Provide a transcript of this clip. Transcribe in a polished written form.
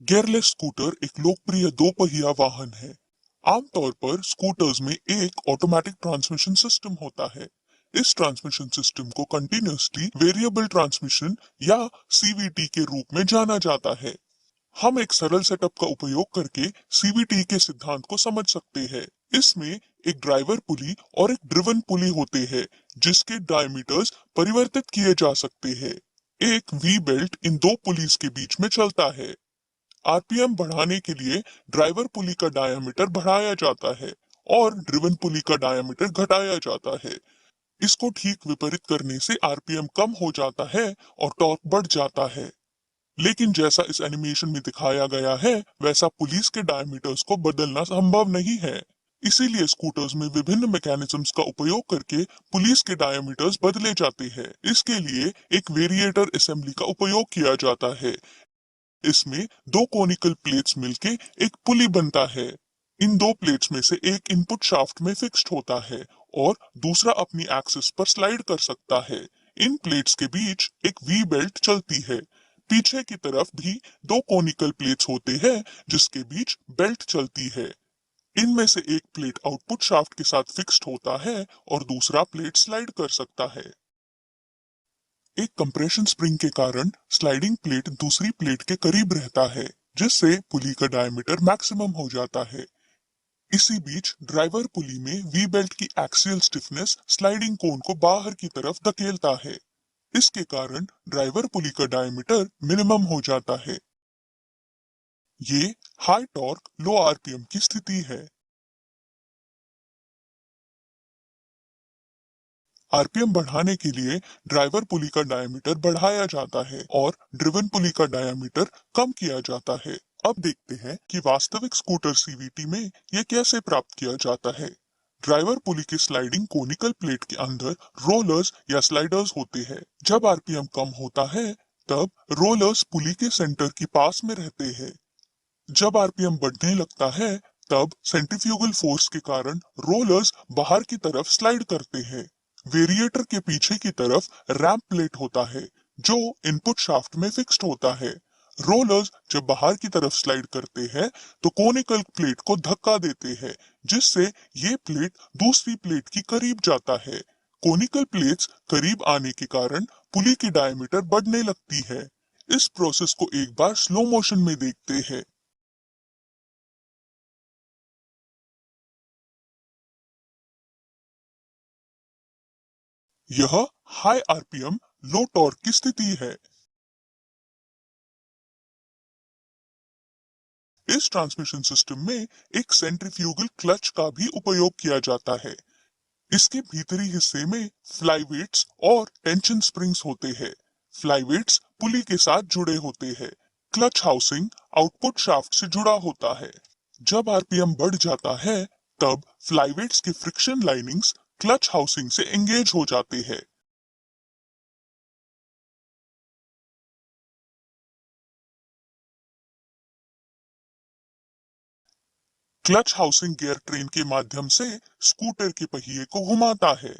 Gearless scooter एक लोकप्रिय दो पहिया वाहन है। आमतौर पर स्कूटर्स में एक ऑटोमेटिक ट्रांसमिशन सिस्टम होता है। इस ट्रांसमिशन सिस्टम को कंटिन्यूअसली वेरिएबल ट्रांसमिशन या सीवीटी के रूप में जाना जाता है। हम एक सरल सेटअप का उपयोग करके सीवीटी के सिद्धांत को समझ सकते हैं। इसमें एक ड्राइवर पुली और एक ड्रिवन पुली होते हैं, जिसके डायमीटर्स परिवर्तित किए जा सकते हैं। एक वी बेल्ट इन दो पुलीज के बीच में चलता है। आरपीएम बढ़ाने के लिए ड्राइवर पुली का डायामीटर बढ़ाया जाता है और ड्रिवन पुली का डायामीटर घटाया जाता है। इसको ठीक विपरीत करने से आरपीएम कम हो जाता है और टॉर्क बढ़ जाता है। लेकिन जैसा इस एनिमेशन में दिखाया गया है, वैसा पुलिस के डायमीटर्स को बदलना संभव नहीं है। इसीलिए स्कूटर्स में विभिन्न मैकेनिज्म्स का उपयोग करके पुलिस के डायमीटर्स बदले जाते हैं। इसके लिए एक वेरिएटर असेंबली का उपयोग किया जाता है। इसमें दो कोनिकल प्लेट्स मिलके एक पुली बनता है। इन दो प्लेट्स में से एक इनपुट शाफ्ट में फिक्स्ड होता है और दूसरा अपनी एक्सिस पर स्लाइड कर सकता है। इन प्लेट्स के बीच एक वी बेल्ट चलती है। पीछे की तरफ भी दो कोनिकल प्लेट्स होते हैं, जिसके बीच बेल्ट चलती है। इनमें से एक प्लेट आउटपुट शाफ्ट के साथ फिक्स्ड होता है और दूसरा प्लेट स्लाइड कर सकता है। एक कंप्रेशन स्प्रिंग के कारण स्लाइडिंग प्लेट दूसरी प्लेट के करीब रहता है, जिससे पुली का डायमीटर मैक्सिमम हो जाता है। इसी बीच ड्राइवर पुली में वी बेल्ट की एक्सियल स्टिफनेस स्लाइडिंग कोन को बाहर की तरफ धकेलता है। इसके कारण ड्राइवर पुली का डायमीटर मिनिमम हो जाता है। ये हाई टॉर्क लो आरपीएम की स्थिति है। आरपीएम बढ़ाने के लिए ड्राइवर पुली का डायमीटर बढ़ाया जाता है और ड्रिवन पुली का डायमीटर कम किया जाता है। अब देखते हैं कि वास्तविक स्कूटर सीवीटी में यह कैसे प्राप्त किया जाता है। ड्राइवर पुली की स्लाइडिंग कोनिकल प्लेट के अंदर रोलर्स या स्लाइडर्स होते हैं। जब आरपीएम कम होता है, तब रोलर्स पुली के सेंटर की पास में रहते हैं। जब आरपीएम बढ़ने लगता है, तब सेंट्रीफ्यूगल फोर्स के कारण रोलर्स बाहर की तरफ स्लाइड करते हैं। वेरिएटर के पीछे की तरफ रैंप प्लेट होता है, जो इनपुट शाफ्ट में फिक्स्ड होता है। रोलर्स जब बाहर की तरफ स्लाइड करते हैं, तो कोनिकल प्लेट को धक्का देते हैं, जिससे ये प्लेट दूसरी प्लेट की करीब जाता है। कोनिकल प्लेट्स करीब आने के कारण पुली की डायमीटर बढ़ने लगती है। इस प्रोसेस को एक बार स्लो मोशन में देखते हैं। यह हाई आरपीएम लो टॉर्क की स्थिति है। इस ट्रांसमिशन सिस्टम में एक सेंट्रीफ्यूगल क्लच का भी उपयोग किया जाता है। इसके भीतरी हिस्से में फ्लाईवेट्स और टेंशन स्प्रिंग्स होते हैं। फ्लाईवेट्स पुली के साथ जुड़े होते हैं। क्लच हाउसिंग आउटपुट शाफ्ट से जुड़ा होता है। जब आरपीएम बढ़ जाता है, तब फ्लाईवेट्स के फ्रिक्शन लाइनिंग्स क्लच हाउसिंग से एंगेज हो जाते हैं। क्लच हाउसिंग गियर ट्रेन के माध्यम से स्कूटर के पहिए को घुमाता है।